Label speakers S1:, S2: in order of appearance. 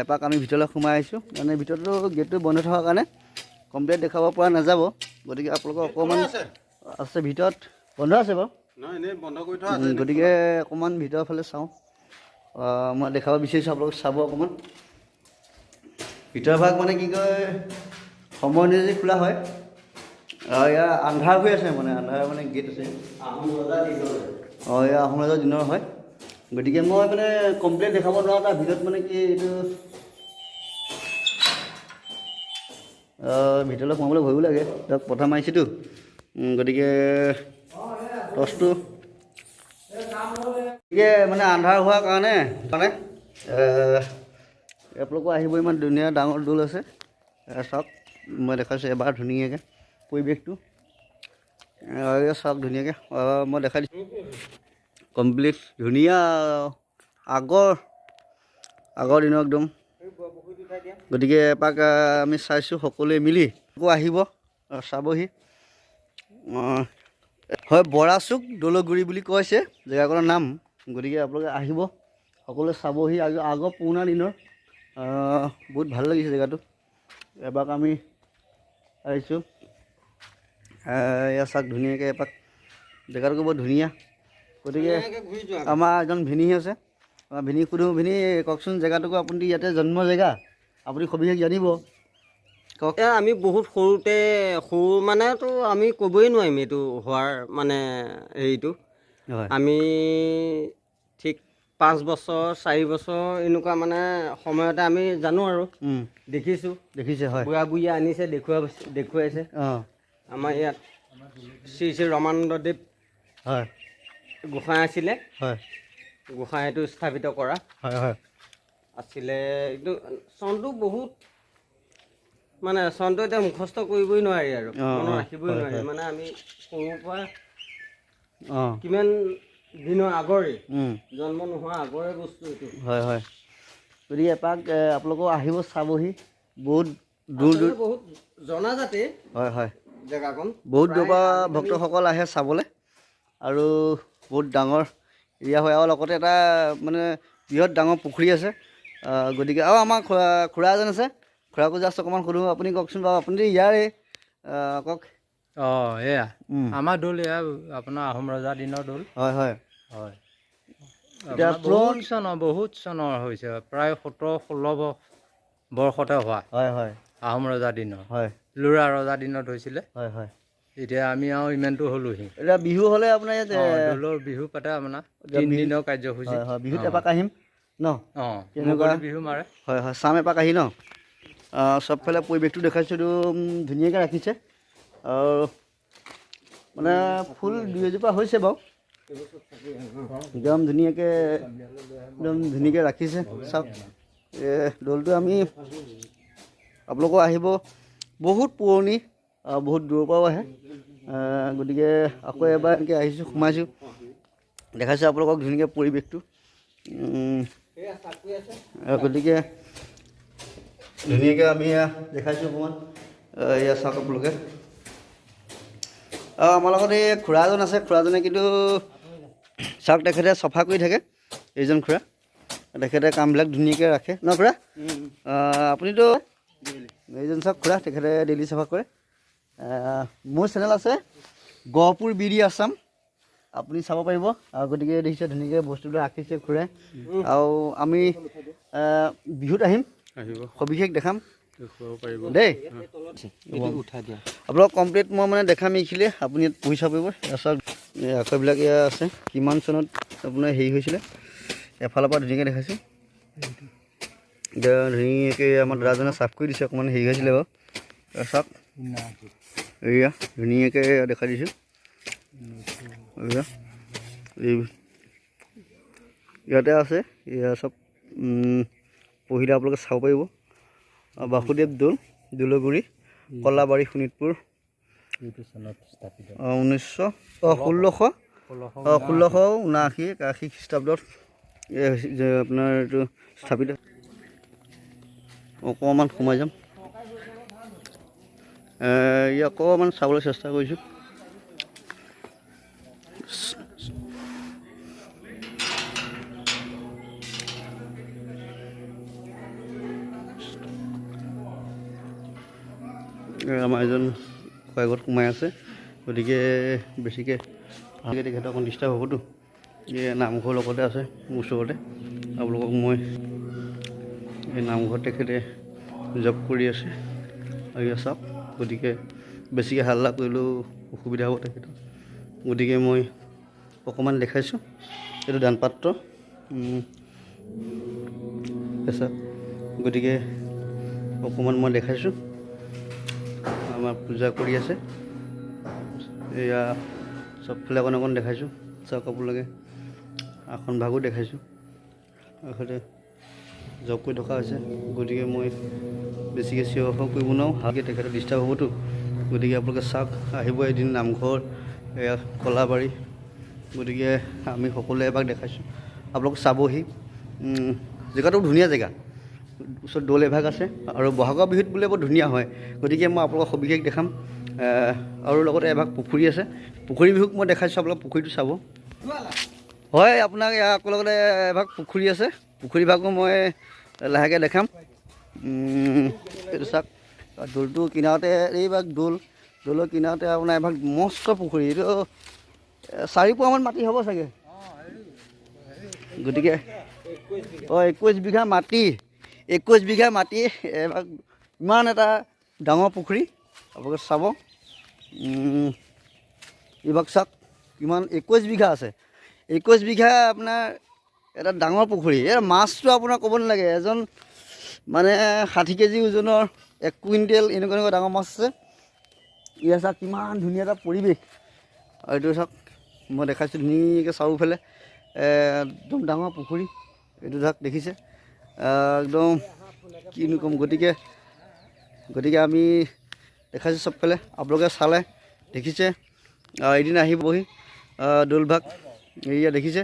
S1: এপাক আমি ভিতৰলৈ সোমাই আহিছোঁ মানে ভিতৰতো গেটটো বন্ধ থকাৰ কাৰণে কমপ্লিট দেখাব পৰা নাযাব গতিকে আপোনালোকক অকণমান আছে ভিতৰত বন্ধ আছে বাৰু গতিকে অকণমান ভিতৰৰ ফালে চাওঁ মই দেখাব বিচাৰিছোঁ আপোনালোকক চাব অকণমান ভিতৰ ভাগ মানে কি কয় সময় অনুযায়ী খোলা হয় এয়া আন্ধাৰ হৈ আছে মানে আন্ধাৰ মানে গেট আছে এয়া আহোম ৰজাৰ দিনৰ হয় গতিকে মই মানে কমপ্লেইন দেখাব নোৱাৰোঁ তাৰ ভিতৰত মানে কি এইটো ভিতৰলৈ সোমাবলৈ ভয়ো লাগে তাক প্ৰথম আহিছোঁতো গতিকে টৰ্চটো গতিকে মানে আন্ধাৰ হোৱাৰ কাৰণে আপোনালোকো আহিব ইমান ধুনীয়া ডাঙৰ দৌল আছে চাওক মই দেখাইছোঁ এবাৰ ধুনীয়াকৈ পৰিৱেশটো চাওক ধুনীয়াকৈ মই দেখাই দিছোঁ কমপ্লিট ধুনীয়া আগৰ দিনৰ একদম গতিকে এপাক আমি চাইছোঁ সকলোৱে মিলি আকৌ আহিব চাবহি হয় বৰাচুক দৌলগুৰি বুলি কৈছে জেগাকণৰ নাম গতিকে আপোনালোকে আহিব সকলোৱে চাবহি আগৰ পুৰণা দিনৰ বহুত ভাল লাগিছে জেগাটো এপাক আমি আহিছোঁ এয়া চাওক ধুনীয়াকৈ এপাক জেগাটো বৰ ধুনীয়া গতিকে আমাৰ এজন ভিনী আছে ভিনী সুধোঁ ভিনী কওকচোন জেগাটোকো আপুনি ইয়াতে জন্ম জেগা আপুনি সবিশেষ জানিব কওক
S2: আমি বহুত সৰু মানেতো আমি ক'বই নোৱাৰিম এইটো হোৱাৰ মানে হেৰিটো আমি ঠিক 5 বছৰ 4 বছৰ এনেকুৱা মানে সময়তে আমি জানো আৰু দেখিছে হয় বুঢ়া বুঢ়ীয়ে আনিছে দেখুৱাইছে আমাৰ ইয়াত শ্ৰী শ্ৰী ৰমানন্দদেৱ
S1: হয়
S2: গোসাঁই আছিলে
S1: হয়
S2: গোসাঁইটো স্থাপিত কৰা
S1: হয় হয়
S2: আছিলে এইটো চনটো বহুত মানে চনটো এতিয়া মুখস্থ কৰিবই নোৱাৰি আৰু মনত ৰাখিবই নোৱাৰি মানে আমি সৰুৰ পৰা কিমান দিনৰ আগৰে জন্ম নোহোৱা আগৰে বস্তু এইটো
S1: হয় হয় গতিকে এপাক আপোনালোকেও আহিব চাবহি বহুত দূৰ
S2: বহুত জনাজাতে
S1: হয় হয়
S2: জেগাকণ
S1: বহুত দূৰৰ পৰা ভক্তসকল আহে চাবলৈ আৰু বহুত ডাঙৰ এৰিয়া হয় আৰু লগতে এটা মানে বৃহৎ ডাঙৰ পুখুৰী আছে গতিকে আৰু আমাৰ খুৰা এজন আছে খুৰাকো জাষ্ট অকণমান সোধোঁ আপুনি কওকচোন বাৰু আপুনি ইয়াৰে কওক
S3: এয়া আমাৰ দৌল এয়া আপোনাৰ আহোম ৰজাৰ দিনৰ দৌল
S1: হয় হয়
S3: হয়
S1: এতিয়া
S3: বহুত চনৰ হৈছে প্ৰায় 17-16 বৰ্ষতে হোৱা
S1: হয় হয়
S3: আহোম ৰজাৰ দিনৰ
S1: হয়
S3: লুৰা ৰজাৰ দিনত হৈছিলে
S1: হয় হয়
S3: এতিয়া আমি আৰু ইমানটো হ'লোহি
S1: এতিয়া বিহু হ'লে আপোনাৰ ইয়াত
S3: দৌলৰ বিহু পাতে আপোনাৰ 3 দিনৰ কাৰ্যসূচী
S1: হয় বিহুত এপাক আহিম ন
S3: তেনেকুৱা বিহু মাৰে
S1: হয় হয় চাম এপাক আহি ন চবফালে পৰিৱেশটো দেখাইছোঁ একদম ধুনীয়াকৈ ৰাখিছে আৰু মানে ফুল 2-এজোপা হৈছে বাৰু একদম ধুনীয়াকৈ ৰাখিছে চাওক দৌলটো আমি আপোনালোকেও আহিব বহুত পুৰণি বহুত দূৰৰ পৰাও আহে গতিকে আকৌ এবাৰ এনেকৈ আহিছোঁ সোমাইছোঁ দেখাইছোঁ আপোনালোকক ধুনীয়াকৈ পৰিৱেশটো গতিকে ধুনীয়াকৈ আমি দেখাইছোঁ অকণমান এয়া চাওক আপোনালোকে আমাৰ লগত এই খুৰা এজন আছে খুৰাজনে কিন্তু চাওক তেখেতে চফা কৰি থাকে এইজন খুৰা তেখেতে কামবিলাক ধুনীয়াকৈ ৰাখে ন খুৰা আপুনিতো এইজন চাওক খুৰা তেখেতে ডেইলি চাফা কৰে মোৰ চেনেল আছে গহপুৰ বিডি আছাম আপুনি চাব পাৰিব গতিকে দেখিছে ধুনীয়াকৈ বস্তুবিলাক ৰাখিছে খুৰাই আৰু আমি বিহুত আহিম সবিশেষ দেখাম দেই আপোনাক কমপ্লিট মই মানে দেখাম এইখিনিয়ে আপুনি ইয়াত পঢ়ি চাব পাৰিব চাওক আখৰবিলাক এয়া আছে কিমান চনত আপোনাৰ হেৰি হৈছিলে এফালৰ পৰা ধুনীয়াকৈ দেখাইছোঁ এতিয়া ধুনীয়াকৈ আমাৰ দাদাজনে চাফ কৰি দিছে অকণমান হেৰি হৈছিলে বাৰু চাওক এয়া ধুনীয়াকৈ দেখাই দিছোঁ এয়া ইয়াতে আছে এয়া চব পঢ়িলে আপোনালোকে চাব পাৰিব বাসুদেৱ দৌল দৌলগুৰি কলাবাৰী শোণিতপুৰ 1679 খ্ৰীষ্টাব্দত আপোনাৰ এইটো স্থাপিত অকণমান সোমাই যাম অকণমান চাবলৈ চেষ্টা কৰিছোঁ আমাৰ এজন কয়েকত সোমাই আছে, গতিকে বেছিকৈ তেখেতৰ অকণ ডিষ্টাৰ্ব হ'বতো। এই নামঘৰ লগতে আছে মোৰ ওচৰতে, আপোনালোকক মই এই নামঘৰত তেখেতে জব কৰি আছে আৰু চাওক, গতিকে বেছিকৈ হাল্লা কৰিলেও অসুবিধা হ'ব তেখেতৰ, গতিকে মই অকণমান দেখাইছোঁ। এইটো দান পাত্ৰ চাওক, গতিকে অকণমান মই দেখাইছোঁ। আমাৰ পূজা কৰি আছে, এয়া চবফালে অকণ অকণ দেখাইছোঁ। চাওক আপোনালোকে আসন ভাগো দেখাইছোঁ, আগতে জব কৰি থকা হৈছে, গতিকে মই বেছিকৈ চিঞৰ বাখৰ কৰিব নোৱাৰোঁ, ভালকৈ তেখেতৰ ডিষ্টাৰ্ব হ'বতো। গতিকে আপোনালোকে চাওক, আহিব এদিন নামঘৰ এয়া কলাবাৰী, গতিকে আমি সকলোৱে এবাৰ দেখাইছোঁ, আপোনালোক চাবহি। জেগাটো ধুনীয়া জেগা, ওচৰত দৌল এভাগ আছে আৰু বহাগৰ বিহুত বোলে বৰ ধুনীয়া হয়, গতিকে মই আপোনালোকক সবিশেষ দেখাম। আৰু লগতে এভাগ পুখুৰী আছে, পুখুৰী বিহুক মই দেখাইছোঁ, আপোনালোক পুখুৰীটো চাব। হয়, আপোনাক আকৌ লগতে এভাগ পুখুৰী আছে, পুখুৰী ভাগো মই লাহেকৈ দেখাম। এইটো চাওক, দৌলটো কিনাৰতে এইভাগ দৌলৰ কিনাৰতে আপোনাৰ এভাগ মস্ত পুখুৰী, এইটো 4 পোৱামান মাটি হ'ব চাগে। গতিকে 21 বিঘা মাটি, 21 বিঘা মাটি এভাগ, ইমান এটা ডাঙৰ পুখুৰী আপোনালোকে চাব। এইভাগ চাওক কিমান 21 বিঘা আছে, 21 বিঘা আপোনাৰ এটা ডাঙৰ পুখুৰী। এই মাছটো আপোনাৰ ক'ব নালাগে, এজন মানে 60 কেজি ওজনৰ 1 কুইণ্টেল এনেকুৱা ডাঙৰ মাছ আছে। ইয়াৰ চাওক কিমান ধুনীয়া এটা পৰিৱেশ, আৰু এইটো চাওক মই দেখাইছোঁ ধুনীয়াকৈ চাৰিওফালে একদম ডাঙৰ পুখুৰী, এইটো চাওক দেখিছে একদম কিনো ক'ম। গতিকে আমি দেখাইছোঁ চবফালে, আপোনালোকে চালে দেখিছে। এদিন আহিবহি দৌলভাগ, এয়া দেখিছে